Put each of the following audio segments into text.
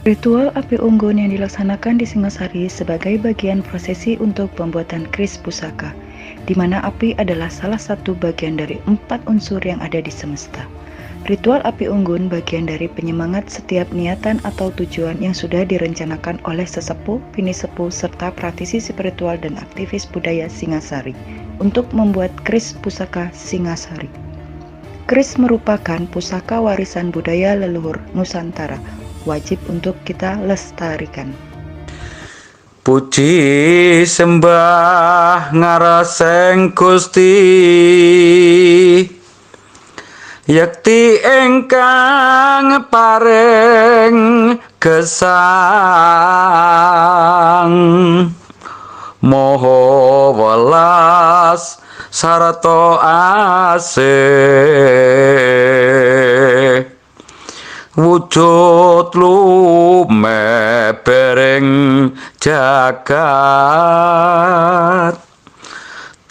Ritual api unggun yang dilaksanakan di Singasari sebagai bagian prosesi untuk pembuatan keris pusaka, di mana api adalah salah satu bagian dari 4 unsur yang ada di semesta. Ritual api unggun bagian dari penyemangat setiap niatan atau tujuan yang sudah direncanakan oleh sesepuh, bini-sepuh, serta praktisi spiritual dan aktivis budaya Singasari untuk membuat keris pusaka Singasari. Keris merupakan pusaka warisan budaya leluhur Nusantara, wajib untuk kita lestarikan. Puji sembah ngaraseng Gusti, yakti ingkang paring gesang, moho welas sarta asih, wujud lumebering jagat,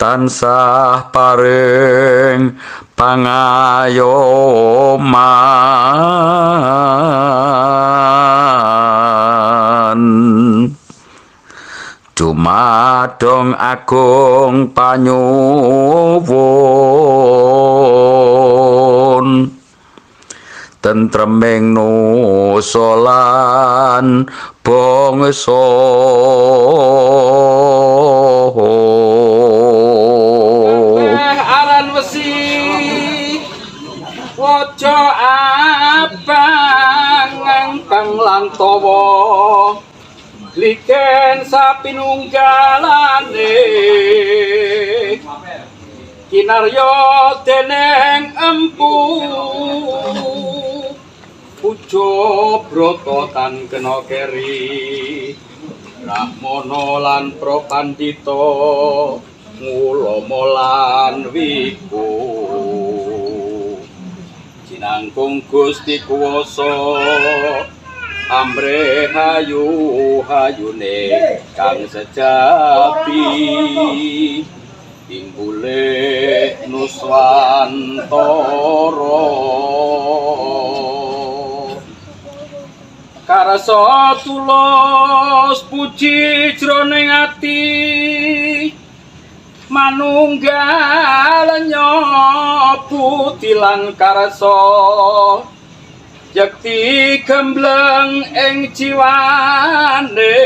tansah paring pangayoman, dumadong agung panyuwun, tentreming nusolan bangsa. Aran wesi waja abang kang lantawa liken sapinunggalane kinarya dening empu pujo brata tan kena keri Rahmana lan Prapandita ngulama lan wiku jinangkung Gusti kuwasa amrih hayu-hayune kang sejapi timbule nuswantara karasa tulus puji jroning ati manunggal nyobuti lan karasa yakti gembleng ing jiwane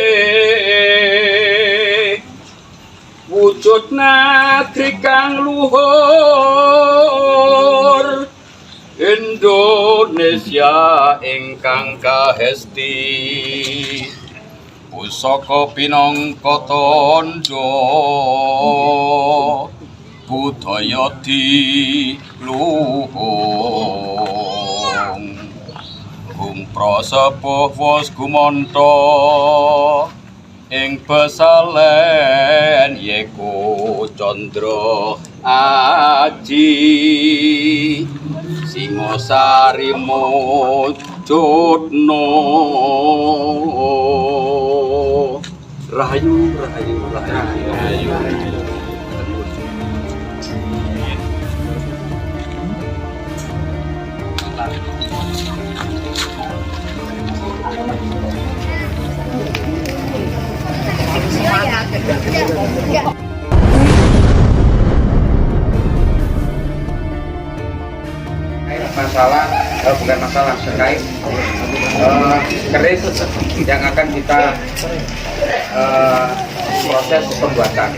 wujud negeri kang luhur Indonesia ingkang kahesti pusaka pinangka tandha budaya diluhung ing prasepuh wus gumantha ing pesalen yeko Candra Aji Singasari mujudna rahayu rahayu rahayu bukan masalah terkait keris yang akan kita proses pembuatan.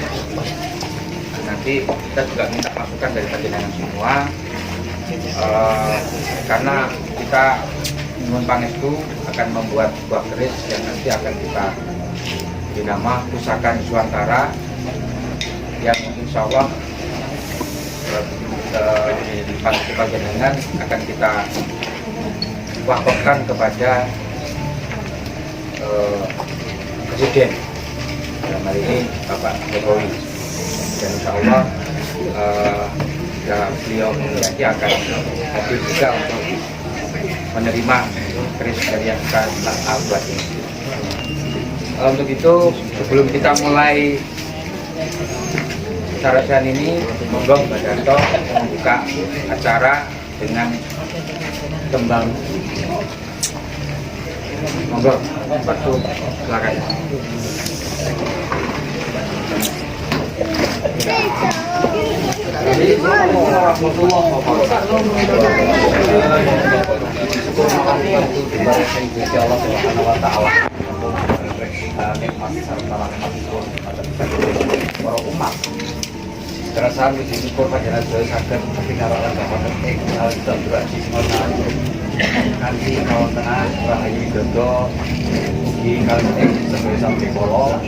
Nanti kita juga minta masukan dari panjenengan semua karena kita nyuwun pangestu akan membuat sebuah keris yang nanti akan kita dinama Pusaka Nuswantara yang insya Allah di panjenengan akan kita wakafkan kepada Presiden dalam hal ini Bapak Jokowi, dan insya Allah beliau nanti akan hadir juga untuk menerima keris yang akan kita buat ini. Untuk itu sebelum kita mulai acara ini, monggo Mbak Darto membuka acara dengan kembang Monggo, waktu silakan. Para umat terasa puji syukur panjenengan sedaya saged ketinarakan dapat ing kita beraji semoga kanthi kawontenan Rahayu Widodo ugi kaliyan ing sedaya sampe kala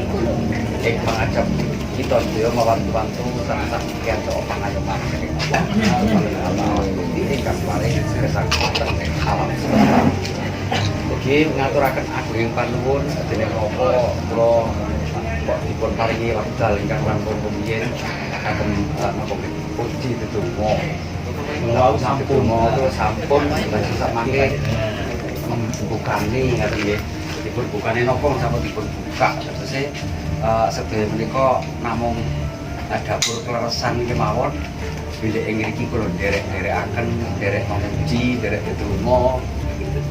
ing pangajap kita sedaya mawantu-wantu tansah kento pangayoman Allah ingkang paling kesaktian ing alam semesta. Ugi ngaturaken agunging panuwun dening napa kula kok dipun paringi wekdal ingkang langkung rumiyin kagem napa puji dedonga. Menawi sampun sampun sak mangke membukani ngaten nggih. Dipun bukane napa sampun dipun buka tegese sedaya menika namung dapur kleresan kemawon. Bilih ing mriki kula nderek-nderekaken nderek memuji, nderek dedonga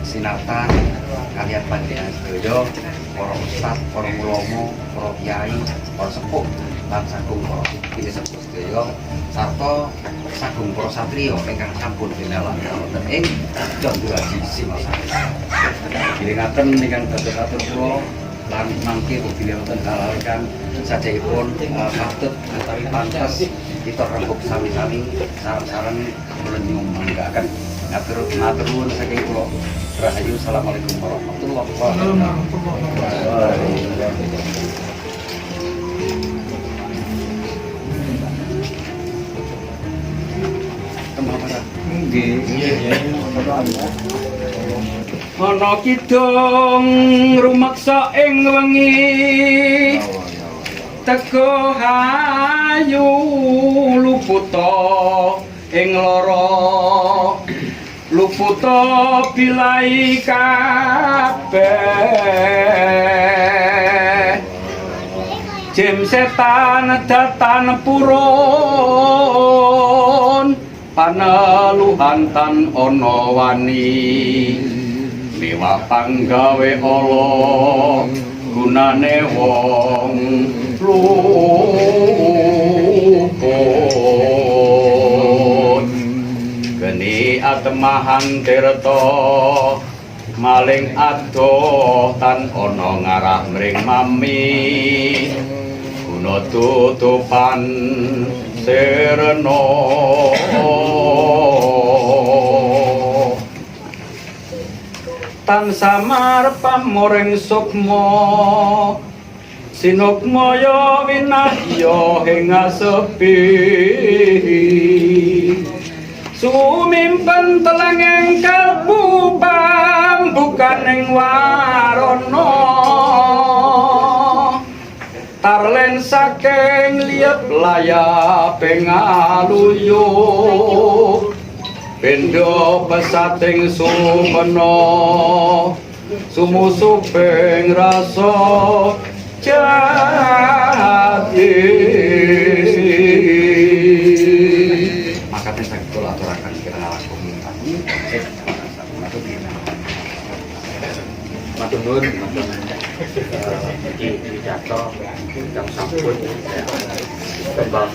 sinartan kaliyan panjenengan sedaya para ustaz, para ulama, para kiai, para sepuh lan sagung para pilih sepuh sedaya sarta sagung para satriya ingkang sampun dinalan wonten ing Jambulaji Singasari. Gilingaken ingkang dados atur kula lan mangke bilih wonten hal-hal kang sajaipun patut utawi pantes kita rembuk sami-sami sareng-sareng menyuwun manggaken ngatur nuwun saking kula. Rahayu, assalamualaikum warahmatullahi wabarakatuh. Ana kidung rumaksa ing wengi teko hayu luputa ing lara luputa bilai kabeh jem setan datan purun paneluhan tan ana wani mewah panggawe ala gunane wong luput geni atemahan tirta maling adoh tan ana ngarah mring mami guna tutupan sirna tan samar pamoring sukma sinukmaya winahya ing asepi sumimpen telenging kalbu pambukaning warana tarlen saking liep layaping aluyuh pendo pesating sumena sumusuping rasa jati Makaten saged kula aturaken kirang langkung matur nuwun iki pidato ingkang sampun tembang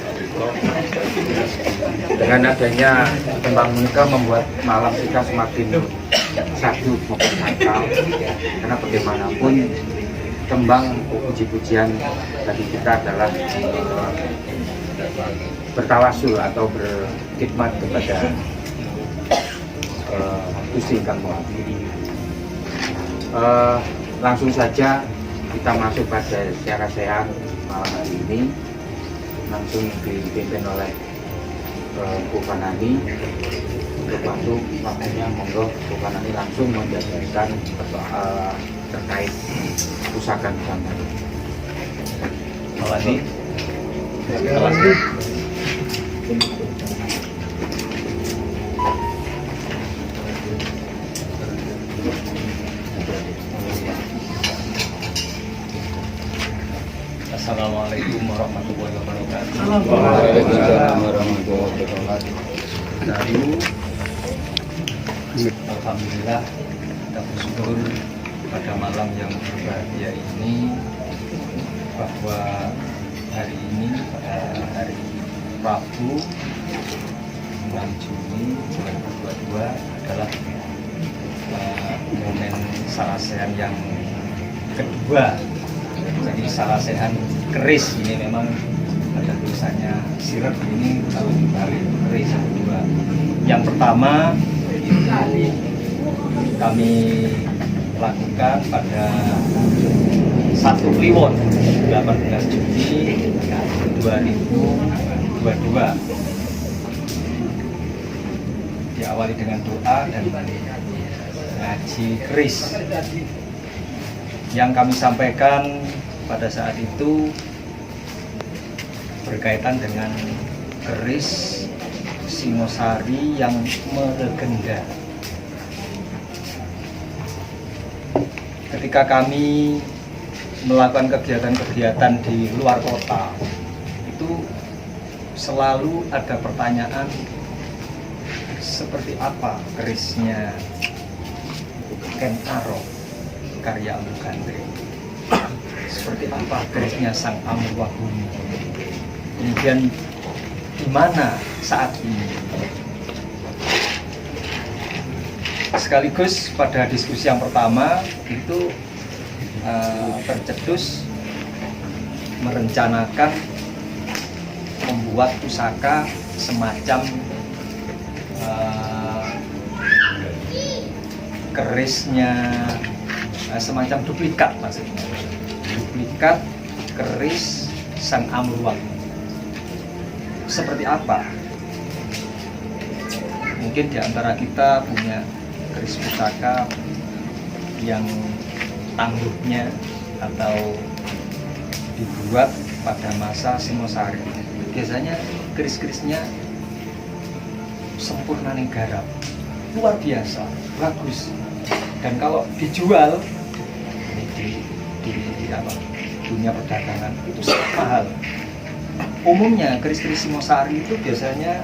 dengan adanya tembang menika membuat malam kita semakin sadu maupun sakral karena bagaimanapun tembang puji-pujian bagi kita adalah bertawasul atau berkhidmat kepada Gusti Kang Maha. Langsung saja kita masuk pada siaran malam hari ini, langsung dipimpin oleh Bu Fanani. Untuk waktunya monggo Bu Fanani langsung menjelaskan terkait pusaka Nusantara. Fanani. Assalamualaikum warahmatullahi wabarakatuh. Waalaikumsalam warahmatullahi wabarakatuh. Alhamdulillah kita bersyukur pada malam yang berbahagia ini, bahwa hari ini pada hari Rabu 6 Juni 2022 adalah momen Sarasehan yang kedua. Jadi Sarasehan keris ini memang ada tulisannya sirep, ini kalau dibalik keris yang kedua. Yang pertama kami lakukan pada 1 Kliwon 18 Juni 2022. Diawali dengan doa dan ngaji keris. Yang kami sampaikan pada saat itu berkaitan dengan keris Singosari yang melegenda. Ketika kami melakukan kegiatan-kegiatan di luar kota, itu selalu ada pertanyaan, seperti apa kerisnya Ken Arok karya Amu Gandring, seperti apa kerisnya Sang Amurwahumi, kemudian di mana saat ini. Sekaligus pada diskusi yang pertama itu tercetus merencanakan membuat pusaka semacam kerisnya, semacam duplikat, maksudnya duplikat keris Sang Amurwahumi. Seperti apa? Mungkin di antara kita punya keris pusaka yang tangguhnya atau dibuat pada masa Singosari. Biasanya keris-kerisnya sempurna ning garap, luar biasa, bagus. Dan kalau dijual di dunia perdagangan itu sangat mahal. Umumnya keris-keris Singosari itu biasanya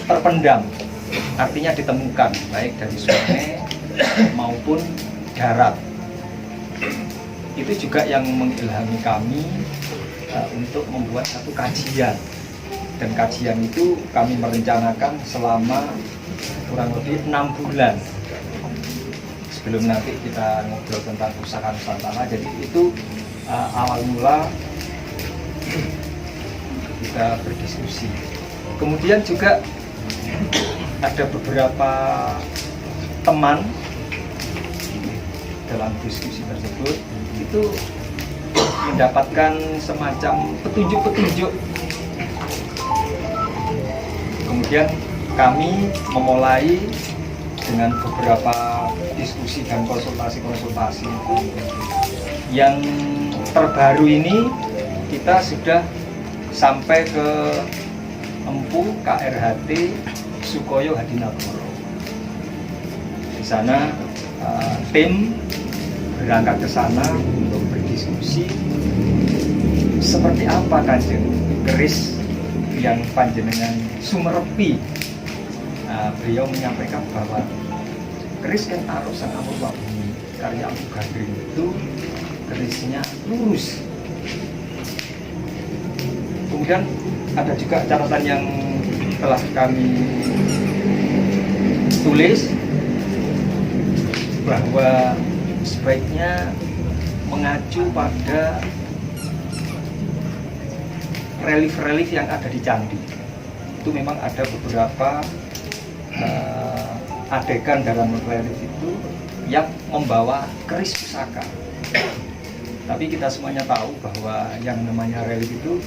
terpendam, artinya ditemukan baik dari sungai maupun darat. Itu juga yang mengilhami kami untuk membuat satu kajian. Dan kajian itu kami merencanakan selama kurang lebih 6 bulan. Sebelum nanti kita ngobrol tentang pusaka Nusantara, jadi itu awal mula kita berdiskusi. Kemudian juga ada beberapa teman dalam diskusi tersebut itu mendapatkan semacam petunjuk-petunjuk. Kemudian kami memulai dengan beberapa diskusi dan konsultasi-konsultasi itu. Yang terbaru ini kita sudah sampai ke Empu KRHT Sukoyo Hadinagoro. Di sana tim berangkat ke sana untuk berdiskusi seperti apa Kanjeng keris yang panjenengan sumerepi. Beliau menyampaikan bahwa keris Ken Arok Sang Amurwahumi karya Amu Gandring itu kerisnya lurus. Kemudian ada juga catatan yang telah kami tulis bahwa sebaiknya mengacu pada relief-relief yang ada di candi. Itu memang ada beberapa adegan dalam relief itu yang membawa keris pusaka. Tapi kita semuanya tahu bahwa yang namanya relief itu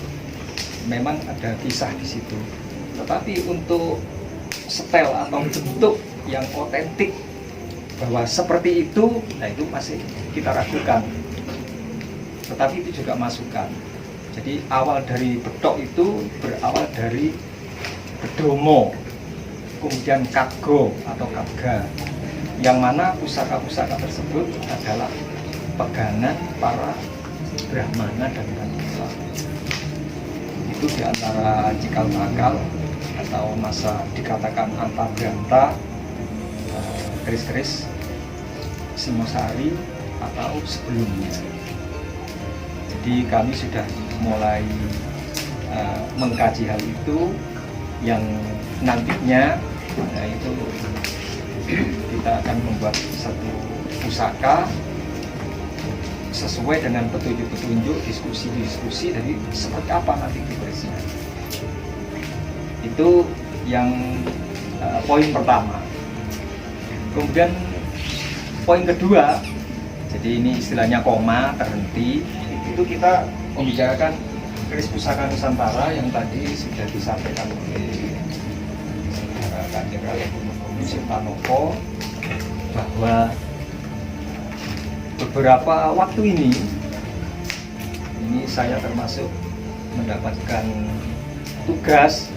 memang ada kisah di situ. Tetapi untuk setel atau bentuk yang otentik bahwa seperti itu, nah itu masih kita ragukan. Tetapi itu juga masukan. Jadi awal dari betok itu berawal dari bedomo, kemudian kago atau kaga, yang mana pusaka-pusaka tersebut adalah pegangan para brahmana dan wanita. Itu diantara cikal bakal atau masa dikatakan antabranta keris-keris Singosari atau sebelumnya. Jadi kami sudah mulai mengkaji hal itu, yang nantinya itu kita akan membuat satu pusaka sesuai dengan petunjuk-petunjuk, diskusi-diskusi dari seperti apa nanti kerisnya. Itu yang poin pertama. Kemudian poin kedua, jadi ini istilahnya koma, terhenti, itu kita membicarakan keris pusaka Nusantara yang tadi sudah disampaikan oleh Saudara Kanjeng Ratu Yusuf Tanoko, bahwa beberapa waktu ini saya termasuk mendapatkan tugas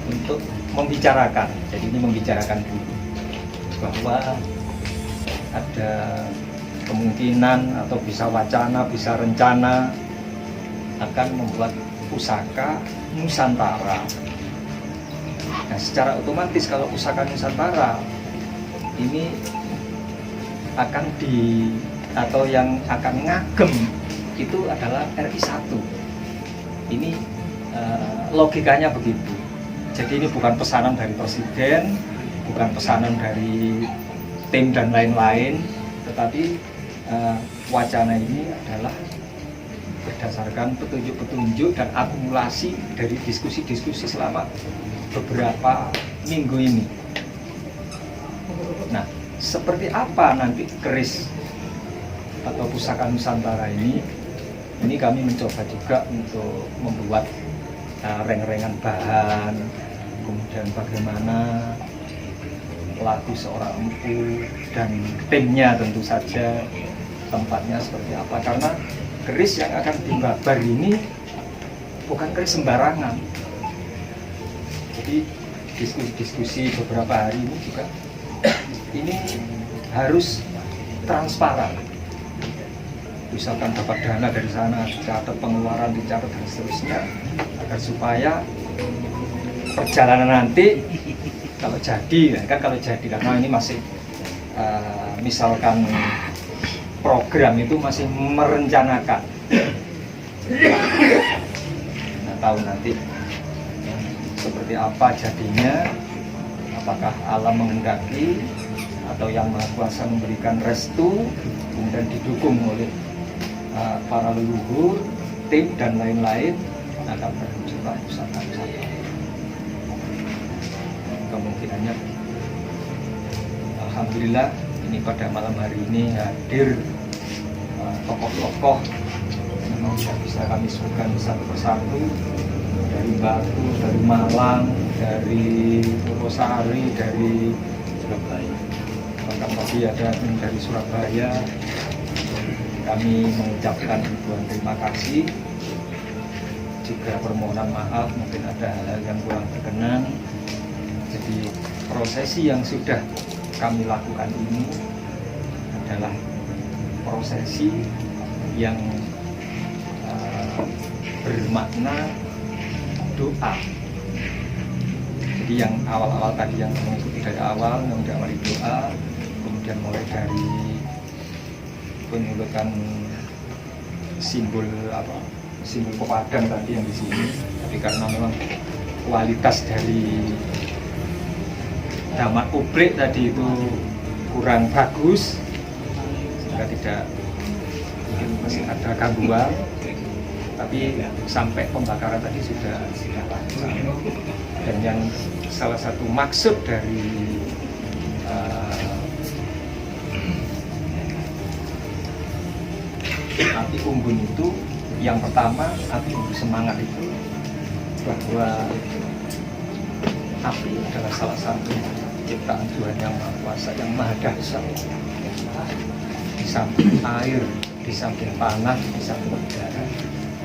untuk membicarakan. Jadi ini membicarakan dulu bahwa ada kemungkinan atau bisa wacana, bisa rencana akan membuat pusaka Nusantara. Nah, secara otomatis kalau pusaka Nusantara ini akan atau yang akan ngagem itu adalah RI 1. Ini logikanya begitu. Jadi ini bukan pesanan dari presiden, bukan pesanan dari tim dan lain-lain, tetapi wacana ini adalah berdasarkan petunjuk-petunjuk dan akumulasi dari diskusi-diskusi selama beberapa minggu ini. Nah, seperti apa nanti keris atau pusaka Nusantara ini? Ini kami mencoba juga untuk membuat reng-rengan bahan, kemudian bagaimana lagu seorang empu dan timnya, tentu saja tempatnya seperti apa, karena keris yang akan dibabar ini bukan keris sembarangan. Jadi diskusi-diskusi beberapa hari ini juga ini harus transparan. Misalkan dapat dana dari sana, dicatat pengeluaran, dicatat dan seterusnya, agar supaya perjalanan nanti kalau jadi, karena ini masih misalkan program itu masih merencanakan. Nah, tahu nanti seperti apa jadinya, apakah alam menghendaki atau yang Maha Kuasa memberikan restu, kemudian didukung oleh para leluhur, tim dan lain-lain, akan berwujudlah pusaka Nusantara. Kemungkinannya, alhamdulillah, ini pada malam hari ini hadir tokoh-tokoh yang bisa kami sebutkan satu persatu, dari Batu, dari Malang, dari Purwosari, dari Surabaya. Bahkan tadi ada dari Surabaya. Kami mengucapkan ribuan terima kasih, juga permohonan maaf mungkin ada hal yang kurang berkenan. Jadi prosesi yang sudah kami lakukan ini adalah prosesi yang bermakna doa. Jadi yang awal-awal tadi yang mengikuti dari awal, yang diawali doa, kemudian mulai dari penyulutan simbol pepadang tadi yang di sini. Tapi karena memang kualitas dari damat publik tadi itu kurang bagus, sehingga tidak, mungkin masih ada gangguan. Tapi sampai pembakaran tadi sudah lancar. Dan yang salah satu maksud dari api unggun itu, yang pertama api unggun semangat itu bahwa api adalah salah satu ciptaan Tuhan yang Maha Kuasa, yang Maha Dahsyat. Di samping air, di samping tanah, di samping udara.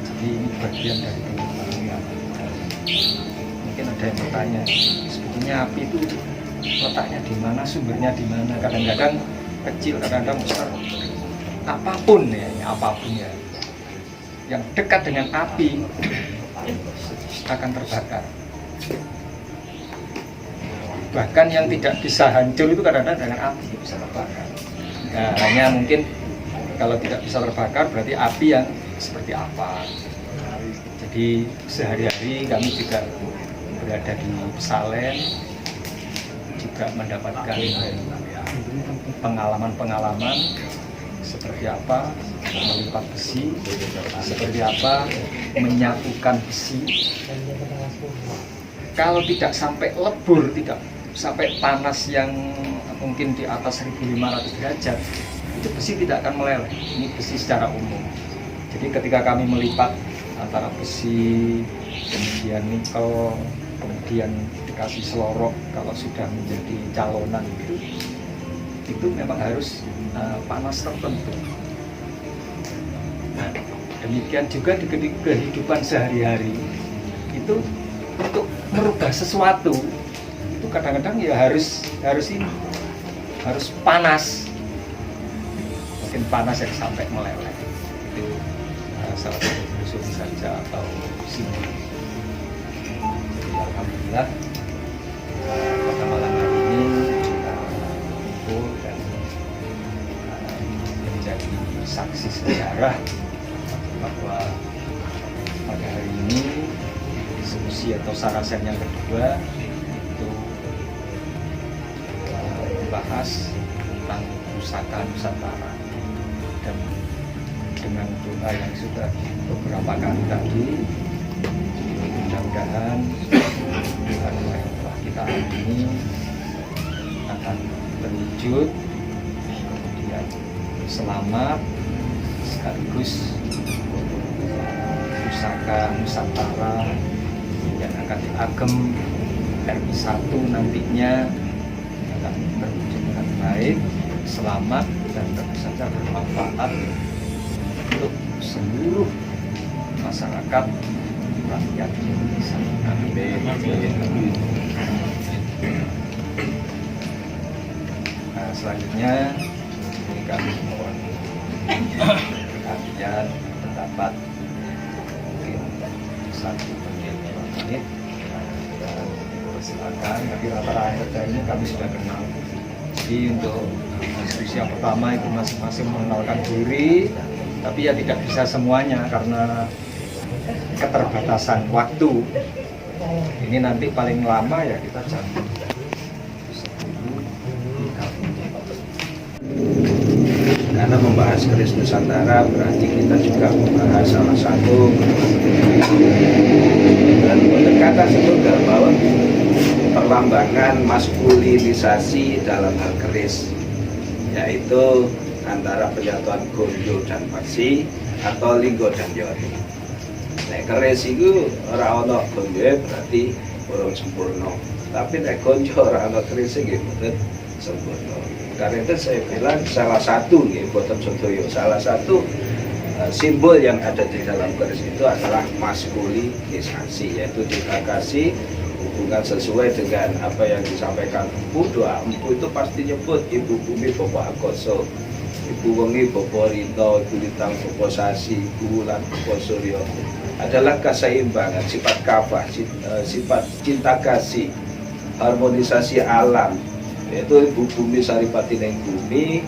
Jadi ini bagian dari kehidupan yang mungkin ada yang bertanya, sebetulnya api itu letaknya di mana, sumbernya di mana? Kadang-kadang kecil, kadang-kadang besar. Apapun ya, yang dekat dengan api akan terbakar. Bahkan yang tidak bisa hancur itu kadang-kadang dengan api bisa terbakar. Nah, hanya mungkin kalau tidak bisa terbakar berarti api yang seperti apa. Jadi sehari-hari kami juga berada di Pesalen, juga mendapatkan pengalaman-pengalaman seperti apa melipat besi, seperti apa menyatukan besi. Kalau tidak sampai lebur, tidak sampai panas yang mungkin di atas 1500 derajat, itu besi tidak akan meleleh. Ini besi secara umum. Jadi ketika kami melipat antara besi, kemudian nikel, kemudian dikasih selorok kalau sudah menjadi calonan itu memang harus panas tertentu. Nah, demikian juga di kehidupan sehari-hari itu untuk merubah sesuatu itu kadang-kadang ya harus panas, mungkin panas yang sampai meleleh. Itu salah satu filosofi saja atau simbol. Jadi alhamdulillah pada malam hari ini kita kumpul dan menjadi saksi sejarah bahwa pada hari ini diskusi atau sarasen yang kedua itu membahas tentang pusaka Nusantara, dan dengan doa yang sudah beberapa kali tadi, mudah-mudahan Tuhan yang telah kita amini akan terwujud, kemudian selamat, sekaligus pusaka Nusantara yang akan diagem RI 1 nantinya akan terwujud dengan baik, selamat, dan tentu saja bermanfaat untuk seluruh masyarakat rakyat Indonesia. Amin. Nah, selanjutnya ini kami mohon perhatian, pendapat mungkin 1 menit. Silakan, tapi rata-rata ini kami sudah kenal. Jadi untuk diskusi yang pertama itu masing-masing mengenalkan diri, tapi ya tidak bisa semuanya karena keterbatasan waktu. Ini nanti paling lama ya kita jam 10. Karena membahas keris Nusantara berarti kita juga membahas salah satu dan pendekatan sebutkan bahwa perlambangan maskulinisasi dalam hal keris, yaitu antara penyatuan gonjo dan paksi atau linggo dan yori. Nek keris itu ora ana gonjo berarti urung sempurna, tapi nek gonjo ora ana keris nggih mboten sempurna. Karena itu saya bilang salah satu nggih boten sedaya, salah satu simbol yang ada di dalam keris itu adalah maskulinisasi, yaitu kita kasih hubungan sesuai dengan apa yang disampaikan Empu. Doa Empu itu pasti nyebut Ibu Bumi Bapak Akoso, Ibu Wengi Bapak Rito, Ibu Lintang Bapak Sasi, Ibu Wulan Bapak Suryo. Adalah keseimbangan, sifat kafah, sifat cinta kasih, harmonisasi alam, yaitu Ibu Bumi Saripati ning bumi,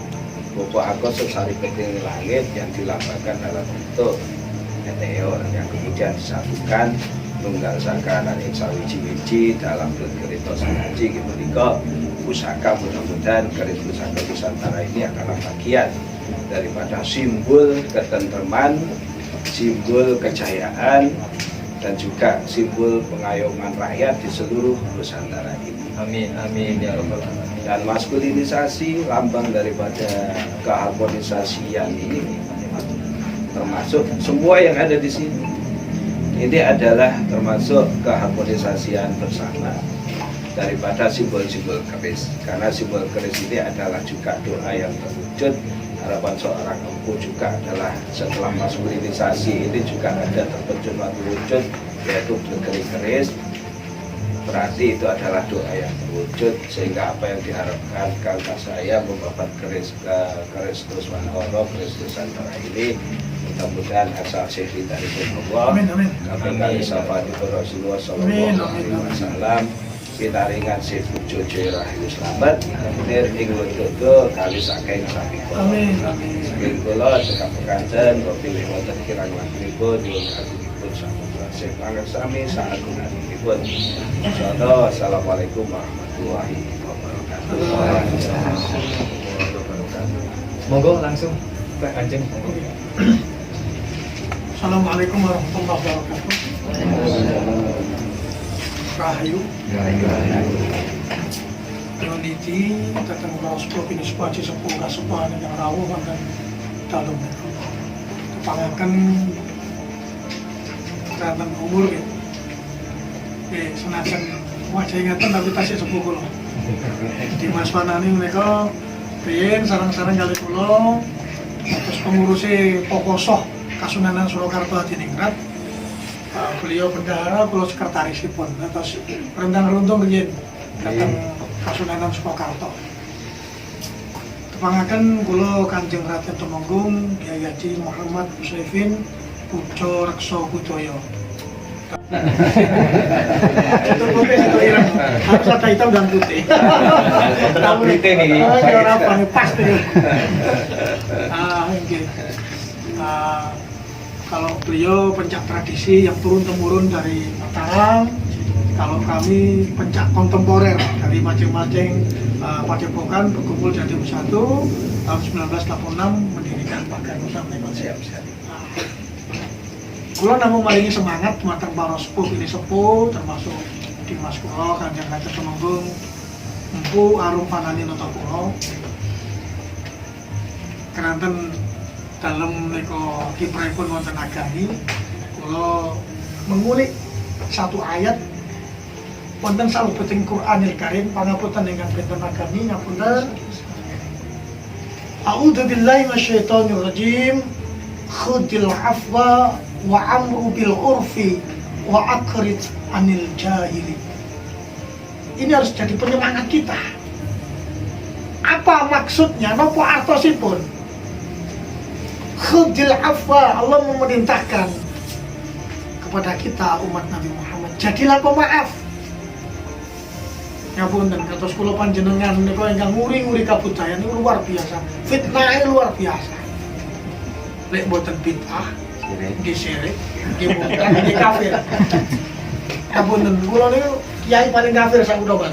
Bapak Akoso Saripati ning langit, yang dilambangkan dalam bentuk meteor yang kemudian disatukan tunggal sakanan yang sawiji-wiji dalam kereta sangaji menika pusaka. Mudah-mudahan keris pusaka Nusantara ini adalah bagian daripada simbol ketentraman, simbol kejayaan, dan juga simbol pengayoman rakyat di seluruh Nusantara ini. Amin, amin ya rabbal alamin. Dan maskulinisasi, lambang daripada keharmonisasian ini, termasuk semua yang ada di sini. Ini adalah termasuk keharmonisasian bersama daripada simbol-simbol keris. Karena simbol keris ini adalah juga doa yang terwujud. Harapan seorang empu juga adalah setelah maskulinisasi ini juga ada terwujud satu wujud, yaitu keris. Berarti itu adalah doa yang terwujud, sehingga apa yang diharapkan kalau saya membabat keris Nusantara, keris Nusantara ini mudah-mudahan asal syekh dari Allah, kami syafaat Rasulullah SAW pinaringan si Jojo Rahayu Slamet nir ing dodo kali saking sakipun. Amin. Saking kula cekap kanjen kula pilih wonten kirang langkungipun nyuwun agungipun sampun pangersami saagungipun. Insyaallah. Assalamualaikum warahmatullahi wabarakatuh. Monggo langsung Pak Kanjeng. Assalamualaikum warahmatullahi wabarakatuh. Rahayu. Yoniti datang ke sepuh ini sepuh kasupahan yang rawuh dan dalam itu. Kepangakan kelihatan umur gitu. Senajan wajah ingatan tapi tasik sepuh kulo. Di Mas Panani mereka pengen sarang-sarang kali kulo. Terus pengurusnya Pokosoh Kasunanan Surakarta Hadiningrat. Beliau bendahara, beliau sekretarisipun atas rendang runtung begini datang Kasunanan Surakarta. Kepangakan beliau Kanjeng Raden Temenggung Kyai Haji Muhammad Muslimin Pujo Rekso Budoyo. Itu putih, itu ireng. Harus ada hitam dan putih. Tahu putih nih. Apa nih pasti. Kalau beliau pencak tradisi yang turun-temurun dari Mataram, kalau kami pencak kontemporer dari masing-masing padepokan berkumpul jadi satu tahun 1986 mendirikan Pagar Nusa Menikah. Kulo namun maringi semangat matang para sepuh ini sepuh termasuk Dimas kulo Kanjeng Raden Temenggung Empu Arum Panani Nata kulo keranten dalam meko kiprahipun wonten agami kula mengulik satu ayat wonten salubeting Qur'anil Karim pangapunten ingkang benten agami ngapunten A'udzu billahi minasyaitonir rajim khudil afwa wa amru bil urfi wa akrid anil jahili. Ini harus jadi penyemangat kita. Apa maksudnya? Napa artosipun? Khudil afwa, Allah memerintahkan kepada kita umat Nabi Muhammad, jadilah pemaaf. Ngapunten kados kula panjenengan menika ingkang nguri-nguri kabudayan niku luar biasa. Fitnahnya luar biasa. Lek boten bid'ah, nggih syirik, nggih mungkar, nggih kafir. Ngapunten kula niku kiai paling kafir sak Udoban.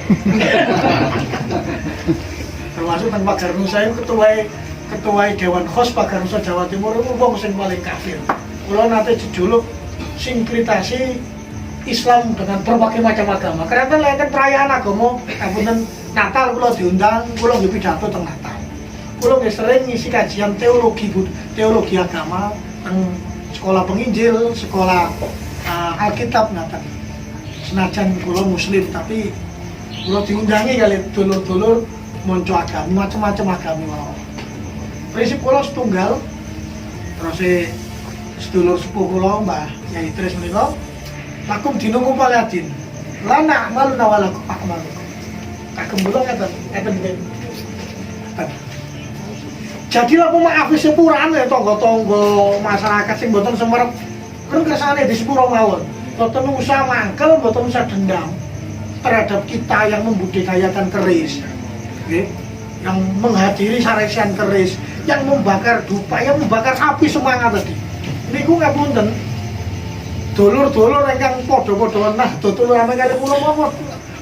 Termasuk teng Pagar Nusa ketua Dewan Khos Pagar Nusa Jawa Timur itu wong sing paling kafir. Kula nate dijuluk sinkritasi Islam dengan berbagai macam agama. Karena lenten perayaan agama, ngapunten Natal kula diundang, kula nggih pidato teng Natal. Kula nggih sering ngisi kajian teologi agama teng sekolah penginjil, sekolah Alkitab ngaten. Senajan kula muslim tapi kula diundangi kali dulur-dulur monco agami, macam-macam agami mawon. Prinsip kula setunggal. Terus sedulur sepuh kula Mbah Yai Tris menika lakum dinungku paladin. Lana malu nawalaku akmalu. Kagem kula ngeten. Jadilah pemaaf sepurane tangga-tangga masyarakat sing mboten semerep. Kan kersane di sepuro mawon. Mboten usah mangkel, mboten usah dendam terhadap kita yang membudidayakan keris. Nggih. Yang menghadiri saresian keris, yang membakar dupa, yang membakar api semangat tadi. Niku ngapunten. Dulur-dulur ingkang padha-padha nah dulur ame kali kula mawon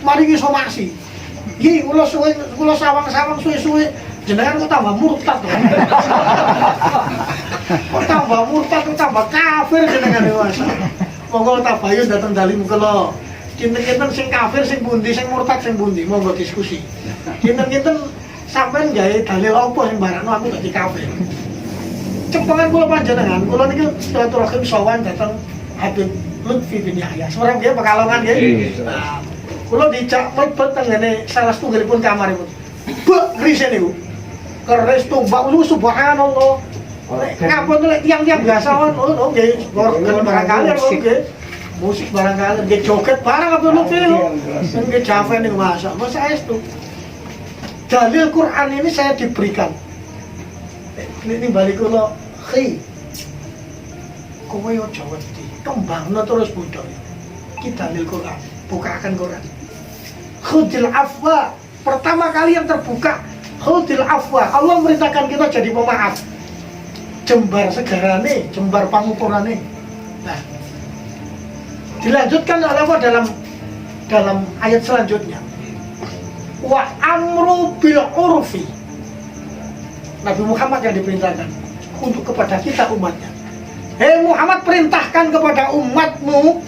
maringi somasi. Nggih, kula sawang-sawang suwe-suwe jenengan kok tambah murtad to. Kok tambah murtad, kok tambah kafir jenengan dewasa. Monggo tabayun dateng dalim kula. Kinten-kinten sing kafir sing pundi, sing murtad sing pundi, monggo diskusi. Kinten-kinten sampean gawe dalil apa sing barakno aku dadi kafir. Cepengan kula panjenengan, kula niki silaturahim sowan dateng Habib Lutfi bin Yahya. Semarang nggih Pekalongan nggih. Nah, kula dijak mlebet teng ngene salah setunggalipun kamaripun. Bek ngrise niku. Keris tumbak lu subhanallah. Ngapun lek tiyang-tiyang biasa oh nggih barangkali nggih. Musik barangkali nggih joget barang apa Lutfi niku. Nggih javen niku masa estu. Dalil Quran ini saya diberikan. Ini balik kula khi. Kowe aja wedi, kembangno terus budaya. Iki dalil Quran, bukakan Quran. khudil afwa. Pertama kali yang terbuka khudil afwa. Allah merintahkan kita jadi pemaaf. Jembar segarane, jembar pangupurane. Nah, dilanjutkan oleh Allah dalam ayat selanjutnya. Wa amru bil urfi. Nabi Muhammad yang diperintahkan untuk kepada kita umatnya. Hei Muhammad, perintahkan kepada umatmu,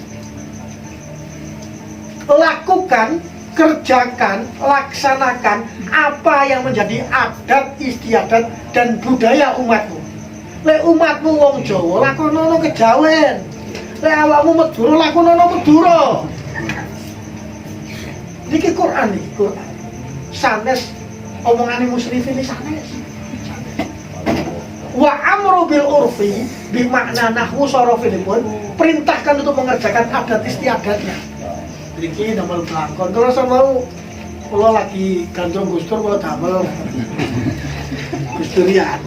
lakukan, kerjakan, laksanakan apa yang menjadi adat, istiadat dan budaya umatmu. Lek umatmu wong Jawa lakonono kejawen. Lek awakmu Madura lakonono Madura. Niki Quran iki, Quran. Sanes omongane musyrif ini sanes. Wa amru bil urfi bimakna nahwu sarafilipun, perintahkan untuk mengerjakan adat istiadatnya. Iki damel blangkon. Terus mau kula lagi gandrung Gustur kula damel Gusturian.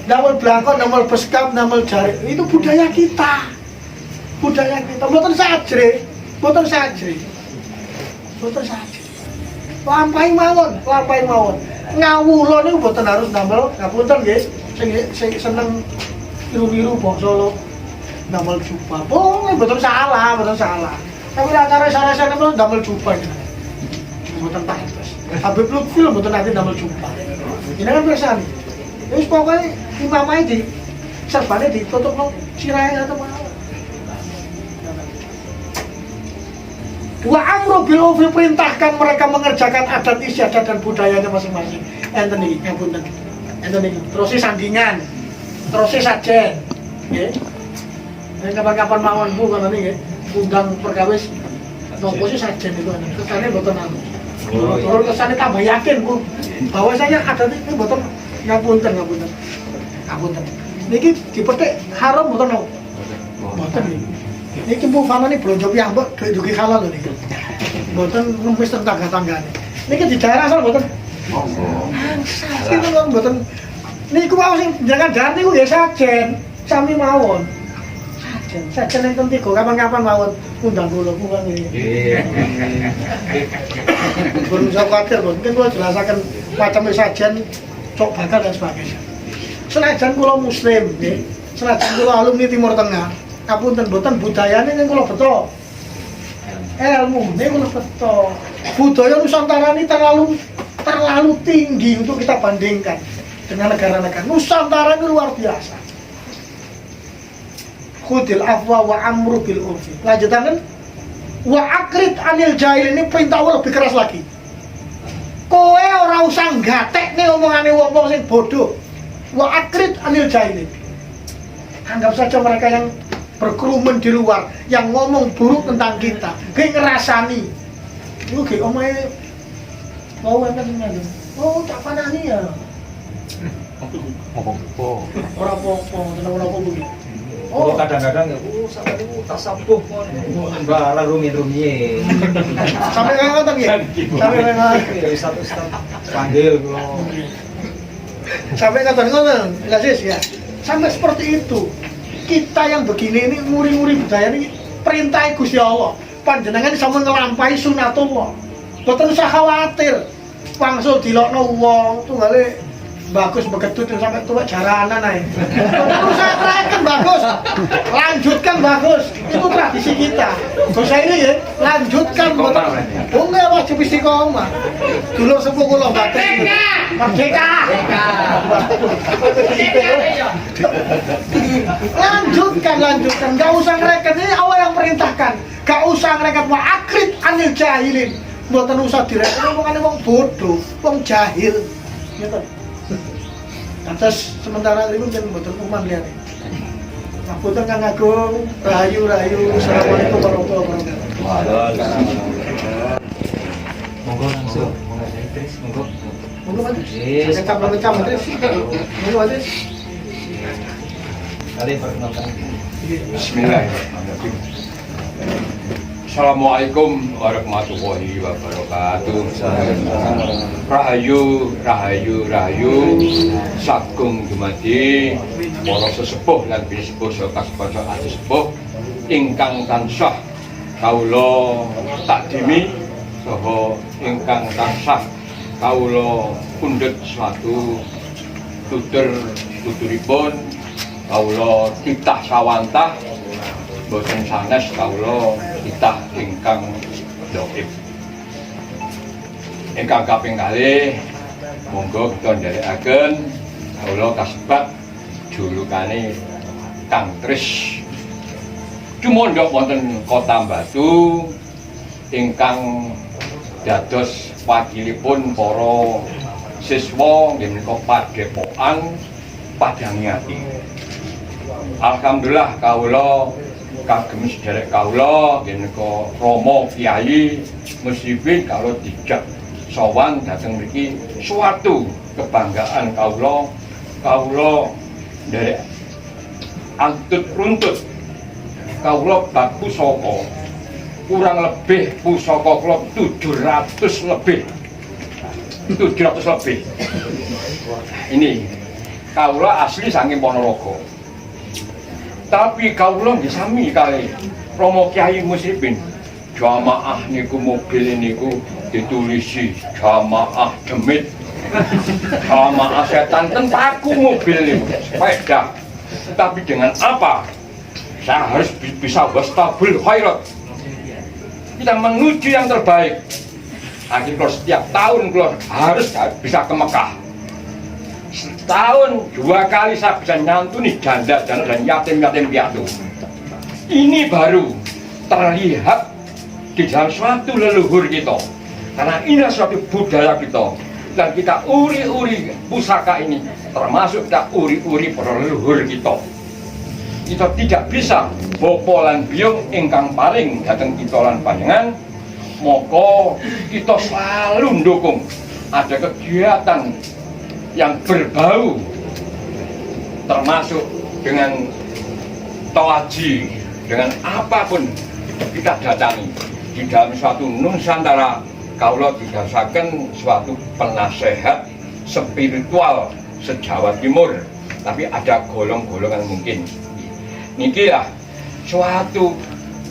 Damel blangkon, damel beskap, damel jari. Itu budaya kita. Budaya kita. Mboten sajre. Mboten sajre. Mboten sajre. Lampahi mawon, lampahi mawon. Ngawula niku mboten harus damel, ngapunten nggih. Sing seneng niru-niru bangsa damel jubah. Mboten salah, mboten salah. Tapi acara sarasane mboten damel jubah. Mboten pantes. Habib Lutfi lho mboten nate damel jubah. Ini kan biasa nih. Wis pokoke imamane di serbane ditutupno sirahe atau mawon. Wa amru bil urfi, perintahkan mereka mengerjakan adat istiadat dan budayanya masing-masing. Enten iki ngapunten. Enten iki terus sandingan. Terus sajen. Nggih. Nek kapan-kapan mawon Bu ngono niki undang perkawis nopo sih sajen itu ana. Kesane mboten anu. Turun kesane tambah yakin Bu bahwasanya adat ini mboten ngapunten. Niki dipethik haram mboten no. Mboten niki. Niki Bu famane blonjo piyambak duit dugi halal lho niki. Mboten ngemis teng tangga-tanggane. Niki di daerah asal mboten. Itu mboten. Niku wae sing jangan-jangan niku nggih sajen, sami mawon. Sajen yang penting kok kapan-kapan mawon undang kula bukan nggih. Pun usah khawatir, mungkin kula jelasaken macam sajen, cok bakar dan sebagainya. Senajan kula muslim nggih, senajan kula alumni Timur Tengah, kapunten mboten budayane ning kula beto. Ilmu ning kula beto. Budaya Nusantara ini terlalu tinggi untuk kita bandingkan dengan negara-negara. Nusantara ini luar biasa. Khudil afwa wa amru bil urfi. Lanjutan kan? Wa akrid anil jahil, ini perintah Allah lebih keras lagi. Kowe ora usah gatek nih omongane wong-wong sing bodoh. Wa akrid anil jahil. Anggap saja mereka yang berkerumun di luar, yang ngomong buruk tentang kita, kayak ngerasani. Lu kayak omae mau kan ngene. Oh, tak panani ya. Apa? Ora apa-apa, tenang-tenang begini. Oh, kadang-kadang ya, sampai itu tasabuh mbak rumit-rumit. Sampai kayak ngoten nggih. Sampai kayak Satu panggil kula. sampai ngoten enggak sih ya. Sampai seperti itu. Kita yang begini ini nguri-nguri budaya ini perintah Gusti Allah. Panjenengan sama ngelampahi sunatullah. Boten usah khawatir. Wangsul dilokno wong tunggale bagus begetut sampai tua jaranan ae. Usah terangkan bagus. Lanjutkan bagus. Itu tradisi kita. Dosa ini ya, lanjutkan boten. Oh enggak wajib istiqomah. Dulur sepuh kula batin. Merdeka. Lanjutkan. Enggak usah ngereket, ini Allah yang perintahkan. Enggak usah ngereket wa akrid anil jahilin. Mboten usah direken omongane wong bodoh, wong jahil. Ngoten. Atas sementara ini mungkin betul umat lihat nih. Aku tuh Kang Agung, rahayu. Assalamualaikum warahmatullahi wabarakatuh. Monggo langsung, monggo. Monggo Mas. Kecap Mas. Monggo Mas. Kali perkenalkan. Bismillahirrahmanirrahim. Assalamualaikum warahmatullahi wabarakatuh. Rahayu sagung dumadi para sesepuh lan bisepuh saka kanca sepuh ingkang tansah kawula takdimi saha ingkang tansah kawula pundhut suatu tuturipun kawula titah sawantah boten sanes kawula titah ingkang dhaif. Ingkang kaping kalih monggo kita nderekaken kawula kasebat julukane Kang Kris. Cumondhok wonten Kota Batu ingkang dados wakilipun para siswa nggih menika Padepokan Padangyati. Alhamdulillah kawula kagem sedherek kawula nggih menika Rama Kyai Muslimin kawula dijak sowan dhateng mriki suatu kebanggaan kawula nderek antut runtut kawula bab pusaka kurang lebih pusaka kula 700 lebih. Ini kawula asli saking Ponorogo. Tapi kawula nggih sami kali Rama Kyai Muslimin. Jamaah niku mobil niku ditulisi jamaah demit. Jamaah setan ten paku mobil niku sepeda. Tapi dengan apa? Saya harus bisa wastabul khairat. Kita menuju yang terbaik. Akhirnya setiap tahun harus bisa ke Mekah. Setahun 2 kali saya bisa nyantuni janda dan yatim-yatim piatu. Ini baru terlihat di dalam suatu leluhur kita. Karena ini suatu budaya kita. Dan kita uri-uri pusaka ini, termasuk kita uri-uri para leluhur kita. Kita tidak bisa bopo lan biyung ingkang paring dhateng kita lan panjenengan, maka kita selalu mendukung ada kegiatan yang berbau termasuk dengan tawaji, dengan apapun kita datangi di dalam suatu Nusantara. Kawula didasaken suatu penasehat spiritual se-Jawa Timur, tapi ada golong-golongan mungkin. Niki lah suatu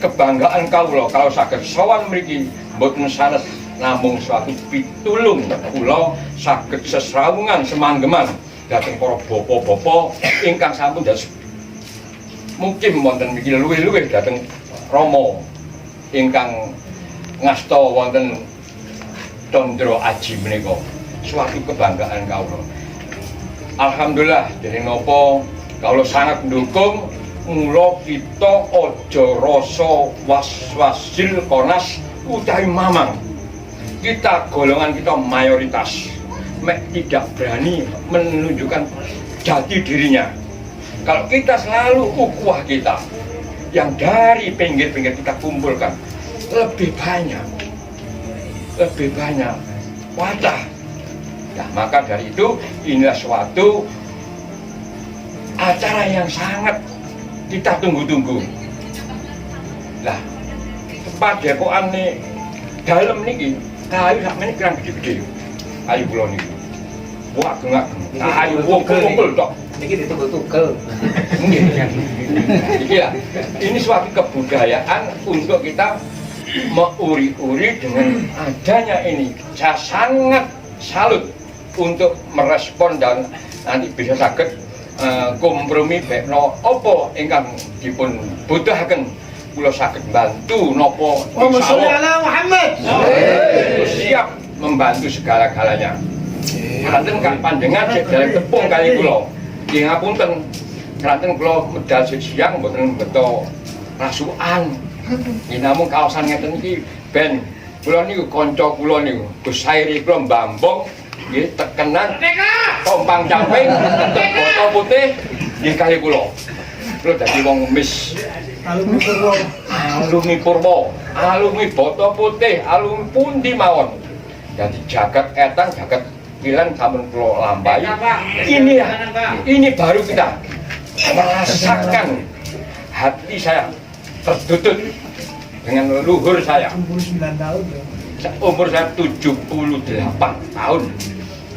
kebanggaan kawula kalau saged sowan mriki mboten sanes namung suatu pitulung kula saged sesrawungan semanggeman dhateng para bapa-bapa ingkang sampun dados mungkin wonten mriki luwih-luwih dhateng Rama ingkang ngasta wonten Tondro Aji menika suatu kebanggaan kawula. Alhamdulillah dening napa kawula sangat mendukung. Mula kita aja rasa was-wasil konas utawi mamang. Kita golongan kita mayoritas tidak berani menunjukkan jati dirinya. Kalau kita selalu ukhuwah kita yang dari pinggir-pinggir kita kumpulkan lebih banyak wadah. Nah, maka dari itu inilah suatu acara yang sangat kita tunggu-tunggu. Lah, Padepokan nih dalam niki kayu sakmene kirang gede-gede. Kayu kula niki. Wah, gengak. Kayu wong-wong tok. Niki ditugel-tugel. Iki ya. Ini suatu kebudayaan untuk kita meuri-uri dengan adanya ini. Saya sangat salut untuk merespon dan nanti bisa saged kompromi bekno apa ingkang dipun butuhaken kula saged bantu napa Insyaallah Muhammad siap membantu segala-galanya. Kanten kan panjenengan sik dalem tepung kali kula. Nggih ngapunten. Kanten kula medal siang mboten beto rasukan. Nggih namung kaosan ngeten iki ben kula niku kanca kula niku Gus Sairi kula Mbambong nggih tekenan tompang camping foto putih nggih kali kula. Kula dadi wong mis alumni purwa, alumni foto putih, alumni pundi mawon. Dadi jagat etan, jagat kilan sampun kula lampahi. Ini ya, ini baru kita merasakan hati saya tertutup dengan leluhur saya. Umur saya 78 tahun.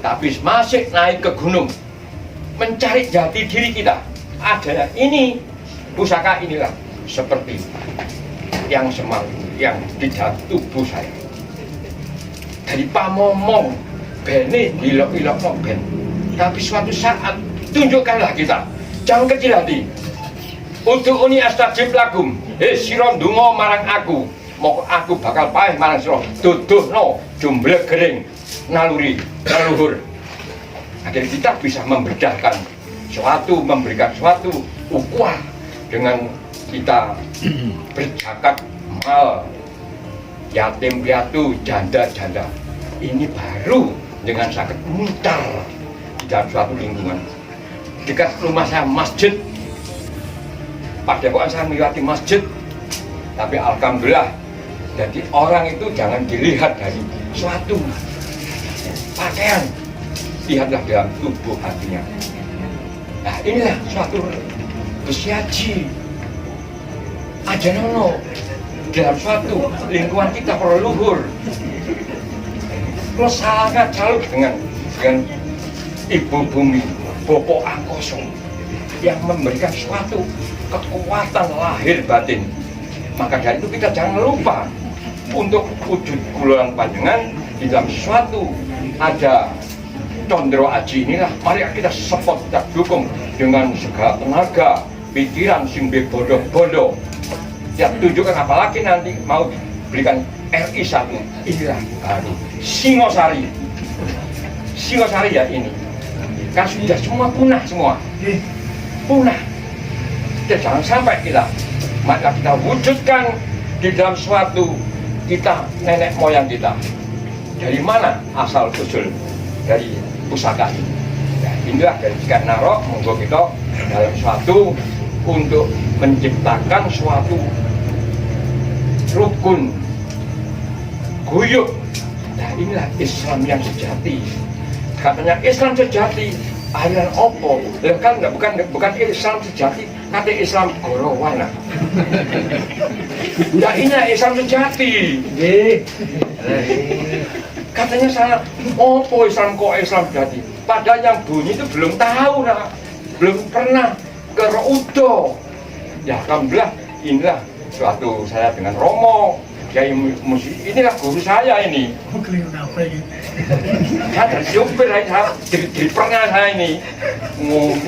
Tapi masih naik ke gunung mencari jati diri kita. Ada ini pusaka inilah seperti yang semang yang di dalam tubuh saya. Dari pamomong, bene ilok-ilok ben. Tapi suatu saat tunjukkanlah kita, jangan kecil hati. Ud'uuni astajib lakum. Sira ndonga marang aku, moko aku bakal paeh marang sira. Duduhno jumblek gering naluri leluhur. Agar kita bisa memberdahkan suatu, memberikan suatu ukhuwah dengan kita berzakat mal yatim piatu, janda-janda. Ini baru dengan sakit muntar di dalam suatu lingkungan. Dekat rumah saya masjid, padepokan saya melewati masjid, tapi alhamdulillah, jadi orang itu jangan dilihat dari suatu pakaian, lihatlah dalam tubuh hatinya. Nah inilah suatu bersiaji aja nono dalam suatu lingkungan kita para leluhur. Lo sangat salut dengan ibu bumi, Bopo Angkoso yang memberikan suatu kekuatan lahir batin. Maka dari itu kita jangan lupa untuk wujud kuluran panjenengan di dalam sesuatu ada Condro Aji inilah, mari kita support, kita dukung dengan segala tenaga, pikiran sing bodoh-bodoh. Ya tunjukkan, apalagi nanti mau berikan RI 1, inilah baru Singosari ya ini kan sudah semua punah semua, punah. Ya, jangan sampai maka kita wujudkan di dalam suatu kita, nenek moyang kita dari mana asal usul dari pusaka ini. Nah, inilah dari Cikan Narok, monggo kita dalam suatu untuk menciptakan suatu rukun guyub. Nah inilah Islam yang sejati. Katanya Islam sejati, aliran opo? Kan bukan Islam sejati, kata Islam gorowana. Nah inilah Islam sejati. Katanya salah, opo Islam kok Islam sejati? Padahal yang bunyi itu belum tahu, belum pernah ke Roudo. Ya alhamdulillah, inilah suatu saya dengan Romo. Kiai musik, inilah guru saya ini. Saya dari supir, saya di pernah saya ini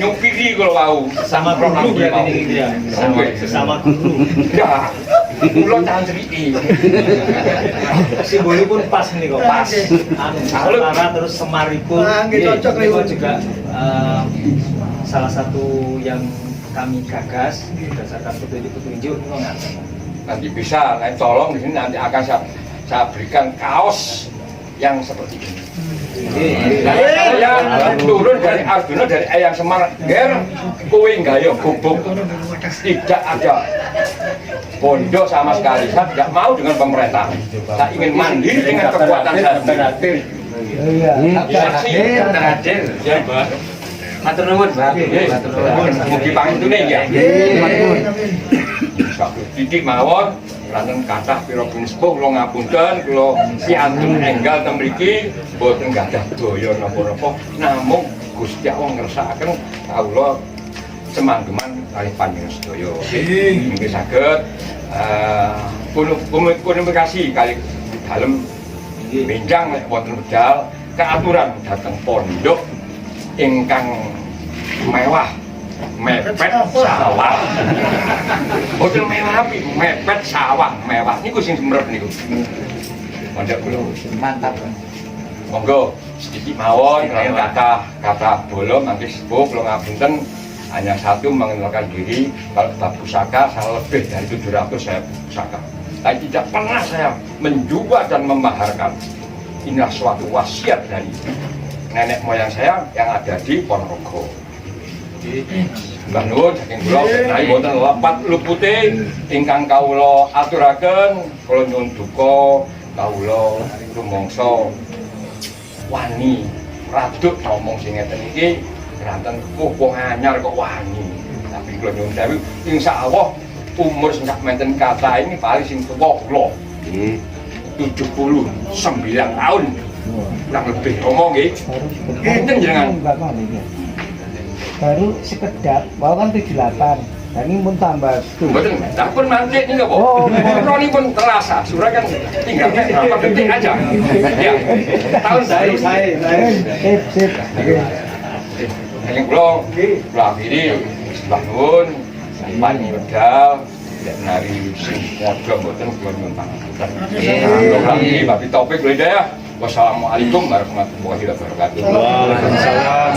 nyupiri kalau mau. Sama guru berarti ini ya? Sama guru. Ya, ulo tahan cerita. Simbolnya pun pas nih kok, pas. Antara terus Semaripun, itu juga salah satu yang kami gagas berdasarkan petunjuk-petunjuk itu nggak. Nanti bisa, tolong di sini nanti akan saya berikan kaos yang seperti ini. Saya turun dari Arjuna, dari Eyang Semar, kowe gayo gubuk, tidak ada pondok sama sekali. Saya tidak mau dengan pemerintah. Saya ingin mandiri dengan kekuatan saya sendiri. Terakhir, ya Mbak. Matur nuwun, Mbak. Mugi pangitune ya. Satu titik mawon, lanten kathah pira pun sepuh kula ngapunten, kula piantun enggal teng mriki boten gadah daya napa-napa, namung Gusti Allah ngersakaken kawula semanggeman kalih panjenengan sedaya. Nggih saged komunikasi kalih dalem benjang nek wonten wedal keaturan dhateng pondok ingkang mewah. Mepet sawah. Boten mewah tapi mepet sawah, mewah niku sing semrep niku. Mondok kula mantap. Monggo sedikit mawon kata bolong nanti sepuh kula ngapunten hanya satu mengenalkan diri. Kalau bab pusaka saya lebih dari 700 saya pusaka. Tapi tidak pernah saya menjual dan memaharkan. Inilah suatu wasiat dari nenek moyang saya yang ada di Ponorogo. Mbah nuwun saking kula menawi wonten lepat lupute ingkang kawula aturaken, kula nyuwun duka kawula rumangsa wani raduk ngomong sing ngeten iki ranten wong anyar kok wani. Tapi kula nyuwun dawuh insyaallah umur sing sak menten kata ini paling sing tuwa kula 79 tahun kurang lebih ngomong nggih. Enten jenengan baru sekedap, bahwa kan 78 ini pun tambah tuh. Betul, nah pun nanti ini nggak Oh, bohong. Ini pun terasa, surah kan tinggalnya berapa detik aja. Ya, tahun baru. Sip. Ini belum, belum ini, sebelah nun, sampai modal, tidak nari warga buatan bukan mentang. Belum ini, babi topik beli deh ya. Wassalamualaikum warahmatullahi wabarakatuh. Waalaikumsalam.